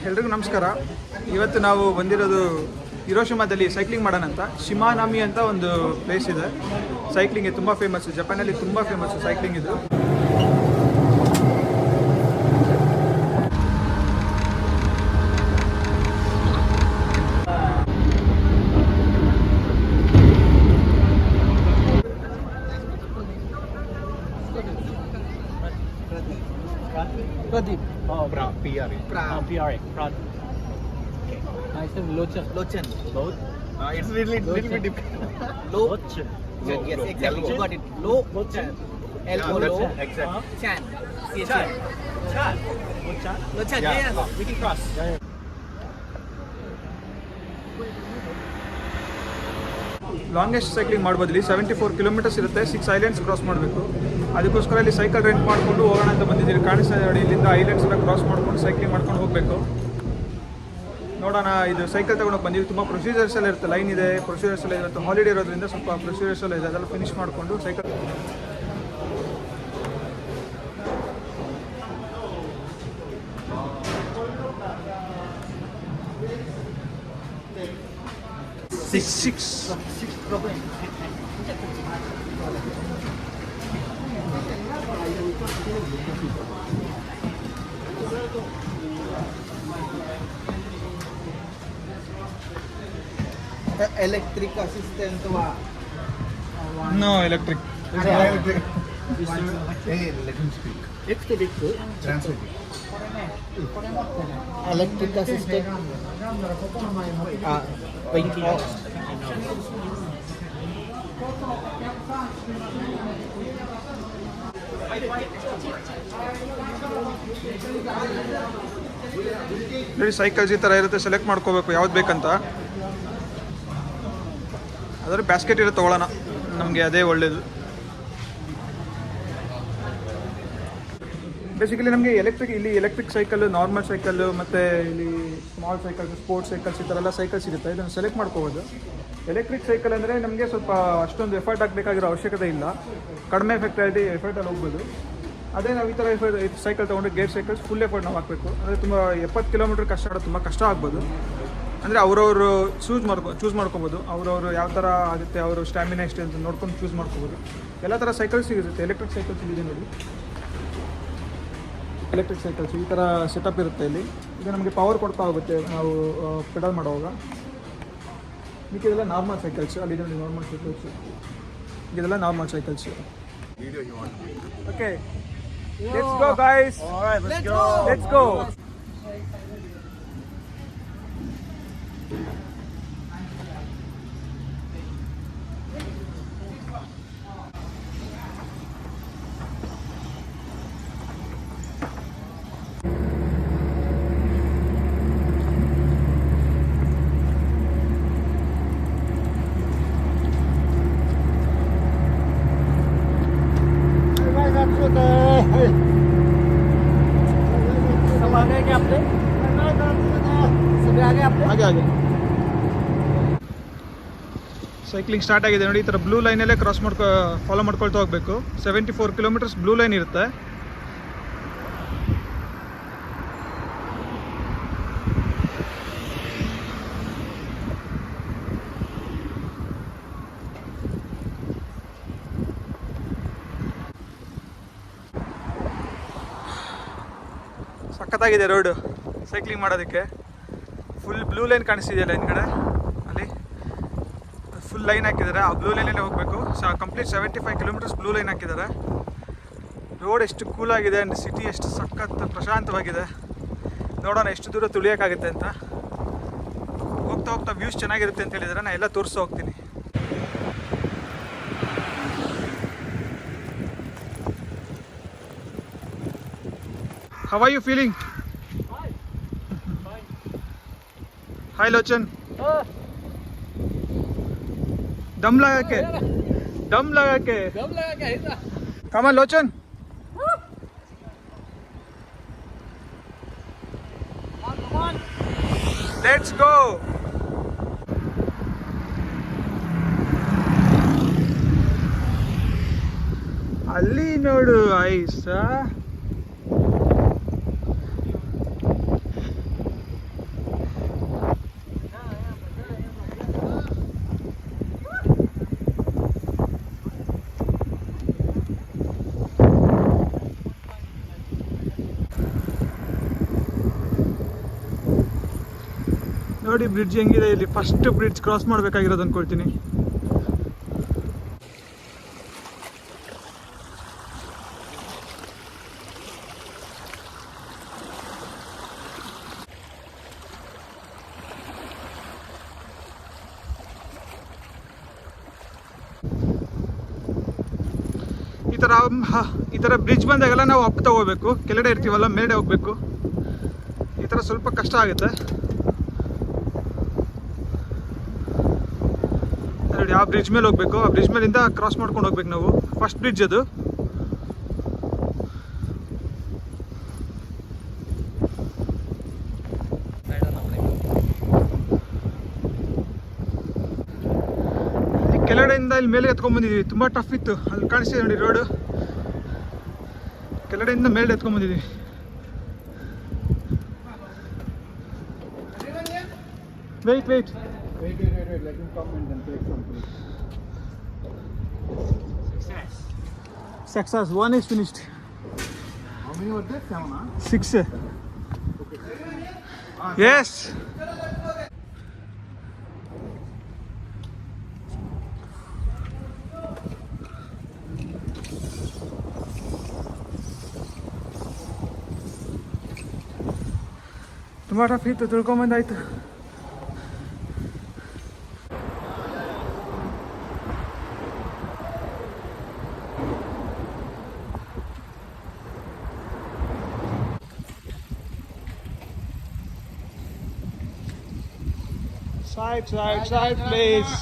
ಎಲ್ರಿಗೂ ನಮಸ್ಕಾರ. ಇವತ್ತು ನಾವು ಬಂದಿರೋದು ಹಿರೋಶಿಮಾದಲ್ಲಿ ಸೈಕ್ಲಿಂಗ್ ಮಾಡೋಣ ಅಂತ. ಶಿಮಾನಾಮಿ ಅಂತ ಒಂದು ಪ್ಲೇಸ್ ಇದೆ, ಸೈಕ್ಲಿಂಗ್ಗೆ ತುಂಬ ಫೇಮಸ್ಸು, ಜಪಾನಲ್ಲಿ ತುಂಬ ಫೇಮಸ್ಸು ಸೈಕ್ಲಿಂಗ್ ಇದು. Pradeep. Oh, PRA. PRA. Okay. I said Lochan. Lochan. Both. It's really little bit difficult. Lochan. Yes, exactly. You got it. Lochan. L-O-L-O. Exactly. Chan. Chan. Chan. Lochan. Lochan. Yes. We can cross. Longest cycling ಮಾಡ್ಬೋದು. ಇಲ್ಲಿ 74 kilometres ಇರುತ್ತೆ. 6 islands cross ಮಾಡಬೇಕು. ಅದಕ್ಕೋಸ್ಕರ ಇಲ್ಲಿ cycle rent ಮಾಡಿಕೊಂಡು ಹೋಗೋಣ ಅಂತ ಬಂದಿದ್ದೀರಿ. ಕಾಣಿಸ್ತಾ ಇದೆ, ಇಲ್ಲಿಂದ ಐಲ್ಯಾಂಡ್ಸ್ ಎಲ್ಲ ಕ್ರಾಸ್ ಮಾಡ್ಕೊಂಡು ಸೈಕ್ಲಿಂಗ್ ಮಾಡ್ಕೊಂಡು ಹೋಗಬೇಕು. ನೋಡೋಣ. ಇದು ಸೈಕಲ್ ತಗೊಂಡೋಗಿ ಬಂದಿದ್ದೀವಿ. ತುಂಬ ಪ್ರೊಸೀಜರ್ಸ್ ಎಲ್ಲ ಇರುತ್ತೆ, ಲೈನ್ ಇದೆ, ಪ್ರೊಸೀಜರ್ಸ್ ಎಲ್ಲ ಇರುತ್ತೆ. ಹಾಲಿಡೇ ಇರೋದ್ರಿಂದ ಸ್ವಲ್ಪ ಪ್ರೊಸೀಜರ್ಸ್ ಎಲ್ಲ ಇದೆ, ಅದೆಲ್ಲ ಫಿನಿಶ್ ಮಾಡಿಕೊಂಡು cycle six Electric assistant wa. No, electric. Electric. Hey, let him speak. Electric. Translate. Electric assistant. Wait. ನೋಡಿ, ಸೈಕಲ್ಸ್ ಈ ಥರ ಇರುತ್ತೆ. ಸೆಲೆಕ್ಟ್ ಮಾಡ್ಕೋಬೇಕು ಯಾವ್ದು ಬೇಕಂತ. ಅದರ ಬ್ಯಾಸ್ಕೆಟ್ ಇರುತ್ತೆ, ತೊಗೊಳ್ಳೋಣ, ನಮಗೆ ಅದೇ ಒಳ್ಳೆಯದು. ಬೇಸಿಕಲಿ ನಮಗೆ ಎಲೆಕ್ಟ್ರಿಕ್ ಸೈಕಲ್, ನಾರ್ಮಲ್ ಸೈಕಲ್, ಮತ್ತು ಇಲ್ಲಿ ಸ್ಮಾಲ್ ಸೈಕಲ್, ಸ್ಪೋರ್ಟ್ಸ್ ಸೈಕಲ್ಸ್, ಈ ಥರ ಎಲ್ಲ ಸೈಕಲ್ಸ್ ಇರುತ್ತೆ. ಇದನ್ನು ಸೆಲೆಕ್ಟ್ ಮಾಡ್ಕೋಬೋದು. ಎಲೆಕ್ಟ್ರಿಕ್ ಸೈಕಲ್ ಅಂದರೆ ನಮಗೆ ಸ್ವಲ್ಪ ಅಷ್ಟೊಂದು ಎಫರ್ಟ್ ಹಾಕಬೇಕಾಗಿರೋ ಅವಶ್ಯಕತೆ ಇಲ್ಲ, ಕಡಿಮೆ ಎಫರ್ಟಲ್ಲಿ ಹೋಗ್ಬೋದು. ಅದೇ ನಾವು ಈ ಥರ ಸೈಕಲ್ ತೊಗೊಂಡು ಗೇರ್ ಸೈಕಲ್ಸ್ ಫುಲ್ ಎಫರ್ಟ್ ನಾವು ಹಾಕಬೇಕು. ಅಂದರೆ ತುಂಬ 70 ಕಿಲೋಮೀಟ್ರ್ ಕಷ್ಟ ಆಡೋದು ತುಂಬ ಕಷ್ಟ ಆಗ್ಬೋದು. ಅಂದರೆ ಅವರವರು ಚೂಸ್ ಮಾಡ್ಕೊಬೋದು. ಅವರವರು ಯಾವ ಥರ ಆಗುತ್ತೆ, ಅವರು ಸ್ಟ್ಯಾಮಿನಾ ಎಷ್ಟು ಅಂತ ನೋಡ್ಕೊಂಡು ಚೂಸ್ ಮಾಡ್ಕೋಬೋದು. ಎಲ್ಲ ಥರ ಸೈಕಲ್ಸ್ ಸಿಗುತ್ತೆ. ಎಲೆಕ್ಟ್ರಿಕ್ ಸೈಕಲ್ಸ್ ಇದೆ ನೋಡಿ, ಎಲೆಕ್ಟ್ರಿಕ್ ಸೈಕಲ್ಸ್ ಈ ಥರ ಸೆಟಪ್ ಇರುತ್ತೆ. ಇಲ್ಲಿ ಇದು ನಮಗೆ ಪವರ್ ಕೊಡ್ತಾ ಹೋಗುತ್ತೆ ನಾವು ಪೆಡಲ್ ಮಾಡುವಾಗ. ಇದೆಲ್ಲ ನಾರ್ಮಲ್ ಸೈಕಲ್ಸ್, ಅಲ್ಲಿ ನೋಡಿ ನಾರ್ಮಲ್ ಸೈಕಲ್ಸ್, ಇದೆಲ್ಲ normal cycles. Okay, let's go guys. Let's go. ಹಾಗೆ ಸೈಕ್ಲಿಂಗ್ ಸ್ಟಾರ್ಟ್ ಆಗಿದೆ ನೋಡಿ. ಈ ಥರ ಬ್ಲೂ ಲೈನಲ್ಲೇ ಕ್ರಾಸ್ ಫಾಲೋ ಮಾಡ್ಕೊಳ್ತಾ ಹೋಗಬೇಕು. 74 ಕಿಲೋಮೀಟರ್ಸ್ ಬ್ಲೂ ಲೈನ್ ಇರುತ್ತೆ. ಸಖತ್ತಾಗಿದೆ ರೋಡು ಸೈಕ್ಲಿಂಗ್ ಮಾಡೋದಕ್ಕೆ. ಫುಲ್ ಬ್ಲೂ ಲೈನ್ ಕಾಣಿಸ್ತಿದೆಯಲ್ಲ ಹಿಂದ್ಗಡೆ, ಅಲ್ಲಿ ಫುಲ್ ಲೈನ್ ಹಾಕಿದ್ದಾರೆ. ಆ ಬ್ಲೂ ಲೈನಲ್ಲೇ ಹೋಗಬೇಕು. ಕಂಪ್ಲೀಟ್ 75 ಕಿಲೋಮೀಟರ್ಸ್ ಬ್ಲೂ ಲೈನ್ ಹಾಕಿದ್ದಾರೆ. ರೋಡ್ ಎಷ್ಟು ಕೂಲಾಗಿದೆ ಆ್ಯಂಡ್ ಸಿಟಿ ಎಷ್ಟು ಸಖತ್ ಪ್ರಶಾಂತವಾಗಿದೆ. ನೋಡೋಣ ಎಷ್ಟು ದೂರ ತುಳಿಯೋಕ್ಕಾಗುತ್ತೆ ಅಂತ. ಹೋಗ್ತಾ ಹೋಗ್ತಾ ವ್ಯೂಸ್ ಚೆನ್ನಾಗಿರುತ್ತೆ ಅಂತ ಹೇಳಿದರೆ ನಾನು ಎಲ್ಲ ತೋರಿಸ್ತಾ ಹೋಗ್ತೀನಿ. How are you feeling? Hi Lochan. दम लगा के ऐसा. Come on Lochan. Come on. Let's go. ಅಲ್ಲಿ ನೋಡು ಐಸ. ನೋಡಿ ಬ್ರಿಡ್ಜ್ ಹೆಂಗಿದೆ, ಇಲ್ಲಿ ಫಸ್ಟ್ ಬ್ರಿಡ್ಜ್ ಕ್ರಾಸ್ ಮಾಡಬೇಕಾಗಿರೋದು ಅಂದ್ಕೊಳ್ತೀನಿ. ಈ ಥರ ಬ್ರಿಡ್ಜ್ ಬಂದಾಗೆಲ್ಲ ನಾವು ಅಪ್ ತಗೋಬೇಕು, ಕೆಳಗಡೆ ಇರ್ತೀವಲ್ಲ ಮೇಲೆ ಹೋಗ್ಬೇಕು. ಈ ಥರ ಸ್ವಲ್ಪ ಕಷ್ಟ ಆಗುತ್ತೆ ನೋಡಿ. ಆ ಬ್ರಿಡ್ಜ್ ಮೇಲೆ ಹೋಗ್ಬೇಕು, ಆ ಬ್ರಿಡ್ಜ್ ಮೇಲಿಂದ ಕ್ರಾಸ್ ಮಾಡ್ಕೊಂಡು ಹೋಗ್ಬೇಕು ನಾವು. ಫಸ್ಟ್ ಬ್ರಿಡ್ಜ್ ಅದು. ಕೆಳಗಡೆಯಿಂದ ಇಲ್ಲಿ ಮೇಲೆ ಎತ್ಕೊಂಡ್ಬಂದಿದ್ದೀವಿ, ತುಂಬ ಟಫ್ ಇತ್ತು. ಅಲ್ಲಿ ಕಾಣಿಸ್ತಿದೆ ನೋಡಿ ರೋಡು, ಕೆಳಗಡೆಯಿಂದ ಮೇಲೆ ಎತ್ಕೊಂಡ್ಬಂದಿದ್ದೀವಿ. Wait wait let him come and then take something. Success. One is finished. How many were there? 7, 6. Yes. ತುಂಬ ಟಫ್ ಇತ್ತು, ತಿಳ್ಕೊಂಬಂದಾಯ್ತು. Side, please.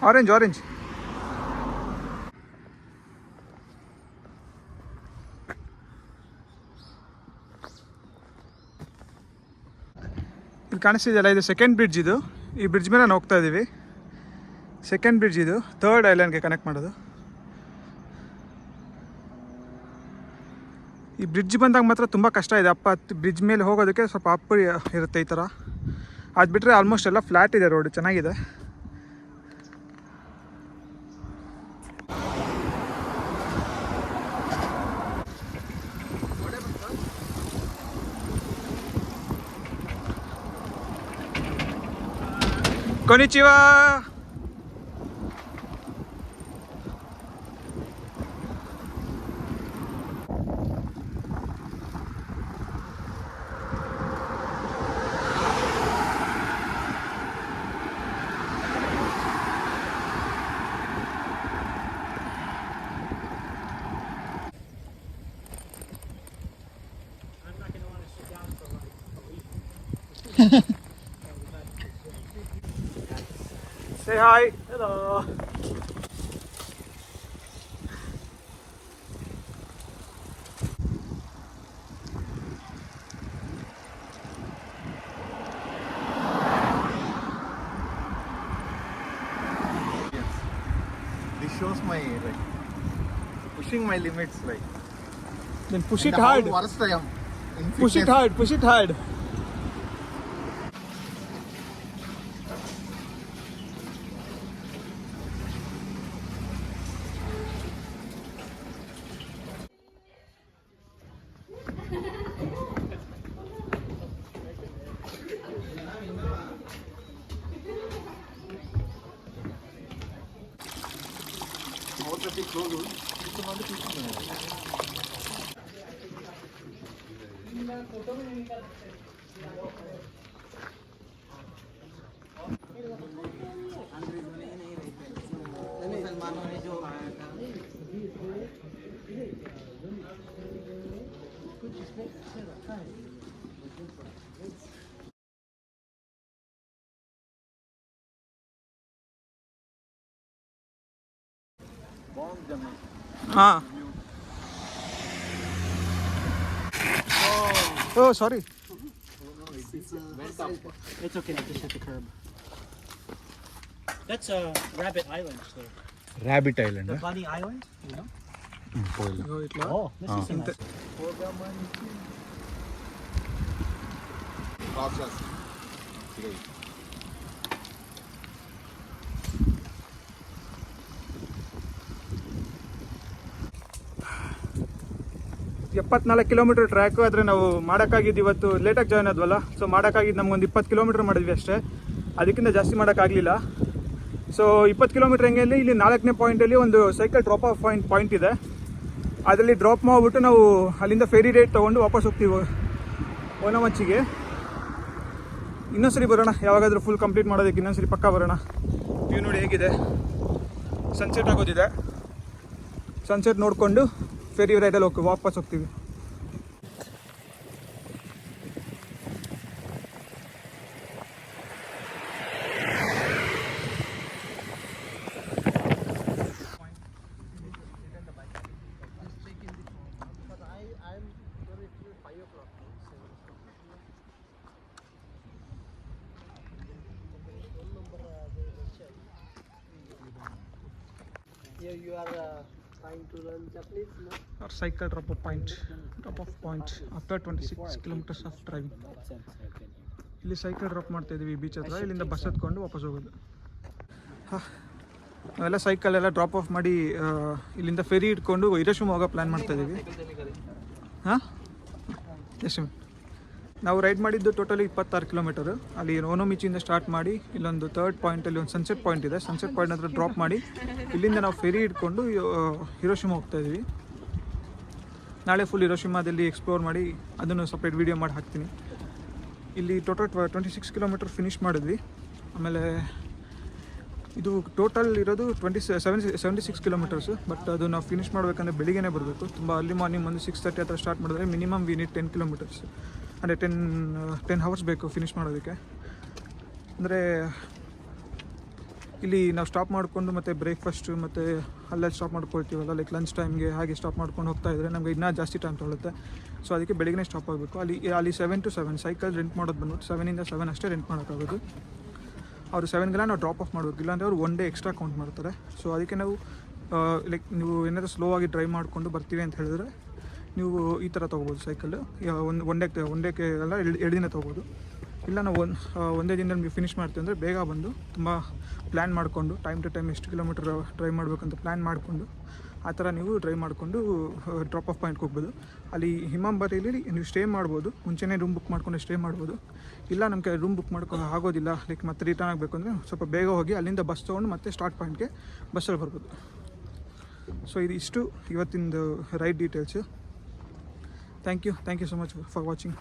Orange. ಇಲ್ಲಿ ಕಾಣಿಸ್ತಿದೆಯಲ್ಲ, ಇದು ಸೆಕೆಂಡ್ ಬ್ರಿಡ್ಜ್. ಇದು ಈ ಬ್ರಿಡ್ಜ್ ಮೇಲೆ ನಾವು ಹೋಗ್ತಾ ಇದ್ದೀವಿ. ಸೆಕೆಂಡ್ ಬ್ರಿಡ್ಜ್ ಇದು, ಥರ್ಡ್ ಐಲ್ಯಾಂಡ್ಗೆ ಕನೆಕ್ಟ್ ಮಾಡೋದು. ಈ ಬ್ರಿಡ್ಜ್ ಬಂದಾಗ ಮಾತ್ರ ತುಂಬ ಕಷ್ಟ ಇದೆ ಅಪ್ಪ. ಬ್ರಿಡ್ಜ್ ಮೇಲೆ ಹೋಗೋದಕ್ಕೆ ಸ್ವಲ್ಪ ಅಪ್ ಇರುತ್ತೆ ಈ ಥರ. ಅದು ಬಿಟ್ಟರೆ ಆಲ್ಮೋಸ್ಟ್ ಎಲ್ಲ ಫ್ಲ್ಯಾಟ್ ಇದೆ, ರೋಡ್ ಚೆನ್ನಾಗಿದೆ. Konnichiwa. Say hi. Hello. This shows my pushing my limits, Then push and it hard. How worst I am in Push it fitness. hard. Push it hard. मुसलमानों ने जो आया था कुछ इसमें ऐसे रखा है। हाँ ಓ ಸಾರಿ. It's okay, I just hit the curb. That's Rabbit Island. So. Rabbit Island. The Bunny Island, you know? ಇಟ್ಲ Oh, this is ಇಂತ nice. ಎಪ್ಪತ್ನಾಲ್ಕು ಕಿಲೋಮೀಟರ್ ಟ್ರ್ಯಾಕು, ಆದರೆ ನಾವು ಮಾಡೋಕ್ಕಾಗಿದ್ದು ಇವತ್ತು ಲೇಟಾಗಿ ಜಾಯ್ನ್ ಆದ್ವಲ್ಲ, ಸೊ ಮಾಡೋಕ್ಕಾಗಿದ್ದು ನಮ್ಗೊಂದು 20 ಕಿಲೋಮೀಟರ್ ಮಾಡಿದ್ವಿ ಅಷ್ಟೇ, ಅದಕ್ಕಿಂತ ಜಾಸ್ತಿ ಮಾಡೋಕ್ಕಾಗಲಿಲ್ಲ. ಸೊ 20 ಕಿಲೋಮೀಟರ್ ಹೆಂಗೆ ಇಲ್ಲಿ 4ನೇ ಪಾಯಿಂಟಲ್ಲಿ ಒಂದು ಸೈಕಲ್ ಡ್ರಾಪ್ ಆಫ್ ಪಾಯಿಂಟ್ ಇದೆ. ಅದರಲ್ಲಿ ಡ್ರಾಪ್ ಮಾಡಿಬಿಟ್ಟು ನಾವು ಅಲ್ಲಿಂದ ಫೆರಿ ರೇಟ್ ತೊಗೊಂಡು ವಾಪಸ್ ಹೋಗ್ತೀವಿ ಓನಮಚ್ಚಿಗೆ. ಇನ್ನೊಂದ್ಸರಿ ಬರೋಣ, ಯಾವಾಗಾದರೂ ಫುಲ್ ಕಂಪ್ಲೀಟ್ ಮಾಡೋದಕ್ಕೆ ಇನ್ನೊಂದ್ಸರಿ ಪಕ್ಕ ಬರೋಣ. ವ್ಯೂ ನೋಡಿ ಹೇಗಿದೆ, ಸನ್ಸೆಟ್ ಆಗೋದಿದೆ. ಸನ್ಸೆಟ್ ನೋಡಿಕೊಂಡು ಫೆರಿ ರೈಡಲ್ಲಿ ವಾಪಸ್ ಹೋಗ್ತೀವಿ. Here you are trying to learn Japanese, no? Our cycle drop off point after 26 kilometers of driving. ಇಲ್ಲಿ ಸೈಕಲ್ ಡ್ರಾಪ್ ಮಾಡ್ತಾ ಇದೀವಿ ಬೀಚ್ ಹತ್ರ. ಇಲ್ಲಿಂದ ಬಸ್ ಹತ್ಕೊಂಡು ವಾಪಸ್ ಹೋಗೋದು. ನಾವೆಲ್ಲ ಸೈಕಲ್ ಎಲ್ಲ ಡ್ರಾಪ್ ಆಫ್ ಮಾಡಿ ಇಲ್ಲಿಂದ ಫೆರಿ ಇಟ್ಕೊಂಡು ಹಿರೋಶಿಮಾ ಹೋಗೋ ಪ್ಲ್ಯಾನ್ ಮಾಡ್ತಾ ಇದ್ದೀವಿ. ಹಾಂ, ಎಷ್ಟು ನಾವು ರೈಡ್ ಮಾಡಿದ್ದು ಟೋಟಲಿ 26 ಕಿಲೋಮೀಟರು. ಅಲ್ಲಿ ಓನೋಮಿಚಿಯಿಂದ ಸ್ಟಾರ್ಟ್ ಮಾಡಿ ಇಲ್ಲೊಂದು ಥರ್ಡ್ ಪಾಯಿಂಟಲ್ಲಿ ಒಂದು ಸನ್ಸೆಟ್ ಪಾಯಿಂಟ್ ಇದೆ. ಸನ್ಸೆಟ್ ಪಾಯಿಂಟ್ ಹತ್ರ ಡ್ರಾಪ್ ಮಾಡಿ ಇಲ್ಲಿಂದ ನಾವು ಫೆರಿ ಇಟ್ಕೊಂಡು ಹಿರೋಶಿಮಾ ಹೋಗ್ತಾ ಇದ್ದೀವಿ. ನಾಳೆ ಫುಲ್ ಹಿರೋಶಿಮಾದಲ್ಲಿ ಎಕ್ಸ್ಪ್ಲೋರ್ ಮಾಡಿ ಅದನ್ನು ಸಪ್ರೇಟ್ ವೀಡಿಯೋ ಮಾಡಿ ಹಾಕ್ತೀನಿ. ಇಲ್ಲಿ ಟೋಟಲ್ 26 ಕಿಲೋಮೀಟರ್ ಫಿನಿಷ್ ಮಾಡಿದ್ವಿ. ಆಮೇಲೆ ಇದು ಟೋಟಲ್ ಇರೋದು 76 ಕಿಲೋಮೀಟರ್ಸು. ಬಟ್ ಅದು ನಾವು ಫಿನಿಷ್ ಮಾಡಬೇಕಂದ್ರೆ ಬೆಳಿಗ್ಗೆನೇ ಬರಬೇಕು. ತುಂಬ ಅರ್ಲಿ ಮಾರ್ನಿಂಗ್ ಒಂದು 6:30 ಹತ್ರ ಸ್ಟಾರ್ಟ್ ಮಾಡಿದ್ರೆ ಮಿನಿಮಮ್ ವಿ ನೀಡ್ 10 ಕಿಲೋಮೀಟರ್ಸ್, ಅಂದರೆ 10 ಅವರ್ಸ್ ಬೇಕು ಫಿನಿಷ್ ಮಾಡೋದಕ್ಕೆ. ಅಂದರೆ ಇಲ್ಲಿ ನಾವು ಸ್ಟಾಪ್ ಮಾಡಿಕೊಂಡು ಮತ್ತು ಬ್ರೇಕ್ಫಾಸ್ಟು ಮತ್ತು ಅಲ್ಲಲ್ಲಿ ಸ್ಟಾಪ್ ಮಾಡ್ಕೊಳ್ತೀವಲ್ಲ, ಲೈಕ್ ಲಂಚ್ ಟೈಮ್ಗೆ ಹಾಗೆ ಸ್ಟಾಪ್ ಮಾಡ್ಕೊಂಡು ಹೋಗ್ತಾ ಇದ್ದರೆ ನಮಗೆ ಇನ್ನೂ ಜಾಸ್ತಿ ಟೈಮ್ ತೊಗೊಳುತ್ತೆ. ಸೊ ಅದಕ್ಕೆ ಬೆಳಿಗ್ಗೆ ಸ್ಟಾಪ್ ಆಗಬೇಕು. ಅಲ್ಲಿ 7 to 7 ಸೈಕಲ್ ರೆಂಟ್ ಮಾಡೋದು ಬಂದ್ಬಿಟ್ಟು 7 to 7 ಅಷ್ಟೇ ರೆಂಟ್ ಮಾಡೋಕ್ಕಾಗೋದು. ಅವರು 7ಗೆಲ್ಲ ನಾವು ಡ್ರಾಪ್ ಆಫ್ ಮಾಡಬೇಕು, ಇಲ್ಲಾಂದರೆ ಅವರು 1 ಡೇ ಎಕ್ಸ್ಟ್ರಾ ಕೌಂಟ್ ಮಾಡ್ತಾರೆ. ಸೊ ಅದಕ್ಕೆ ನಾವು ಲೈಕ್ ನೀವು ಏನಾದರೂ ಸ್ಲೋ ಆಗಿ ಡ್ರೈವ್ ಮಾಡಿಕೊಂಡು ಬರ್ತೀವಿ ಅಂತ ಹೇಳಿದ್ರೆ ನೀವು ಈ ಥರ ತೊಗೋಬೋದು ಸೈಕಲ್ಲು. ಒನ್ ಡೇಗೆ ಎಲ್ಲ 2 ದಿನ ತೊಗೋಬೋದು. ಇಲ್ಲ ನಾವು ಒಂದೇ ದಿನದಲ್ಲಿ ನಿಮಗೆ ಫಿನಿಷ್ ಮಾಡ್ತೀವಿ ಅಂದರೆ ಬೇಗ ಬಂದು ತುಂಬ ಪ್ಲ್ಯಾನ್ ಮಾಡಿಕೊಂಡು ಟೈಮ್ ಟು ಟೈಮ್ ಎಷ್ಟು ಕಿಲೋಮೀಟರ್ ಡ್ರೈವ್ ಮಾಡಬೇಕಂತ ಪ್ಲ್ಯಾನ್ ಮಾಡಿಕೊಂಡು ಆ ಥರ ನೀವು ಡ್ರೈವ್ ಮಾಡಿಕೊಂಡು ಡ್ರಾಪ್ ಆಫ್ ಪಾಯಿಂಟ್ಗೆ ಹೋಗ್ಬೋದು. ಅಲ್ಲಿ ಹಿಮಾಂಬರಿಲಿ ನೀವು ಸ್ಟೇ ಮಾಡ್ಬೋದು, ಮುಂಚೆನೇ ರೂಮ್ ಬುಕ್ ಮಾಡ್ಕೊಂಡು ಸ್ಟೇ ಮಾಡ್ಬೋದು. ಇಲ್ಲ ನಮಗೆ ರೂಮ್ ಬುಕ್ ಮಾಡ್ಕೊಂಡು ಆಗೋದಿಲ್ಲ, ಲೈಕ್ ಮತ್ತೆ ರಿಟರ್ನ್ ಆಗಬೇಕು ಅಂದರೆ ಸ್ವಲ್ಪ ಬೇಗ ಹೋಗಿ ಅಲ್ಲಿಂದ ಬಸ್ ತೊಗೊಂಡು ಮತ್ತೆ ಸ್ಟಾರ್ಟ್ ಪಾಯಿಂಟ್ಗೆ ಬಸ್ಸಲ್ಲಿ ಬರ್ಬೋದು. ಸೊ ಇದಿಷ್ಟು ಇವತ್ತಿಂದು ride details. Thank you so much for watching.